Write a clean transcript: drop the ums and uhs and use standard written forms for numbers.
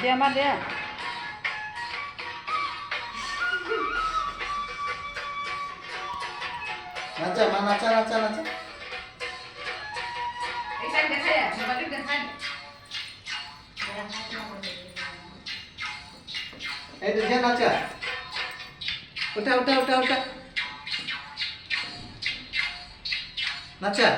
দে মা দে নাচা মা নাচা নাচা নাচা এটা দেখায় মোবাইলে দেখায় এই তো নাচা উঠা উঠা উঠা উঠা নাচা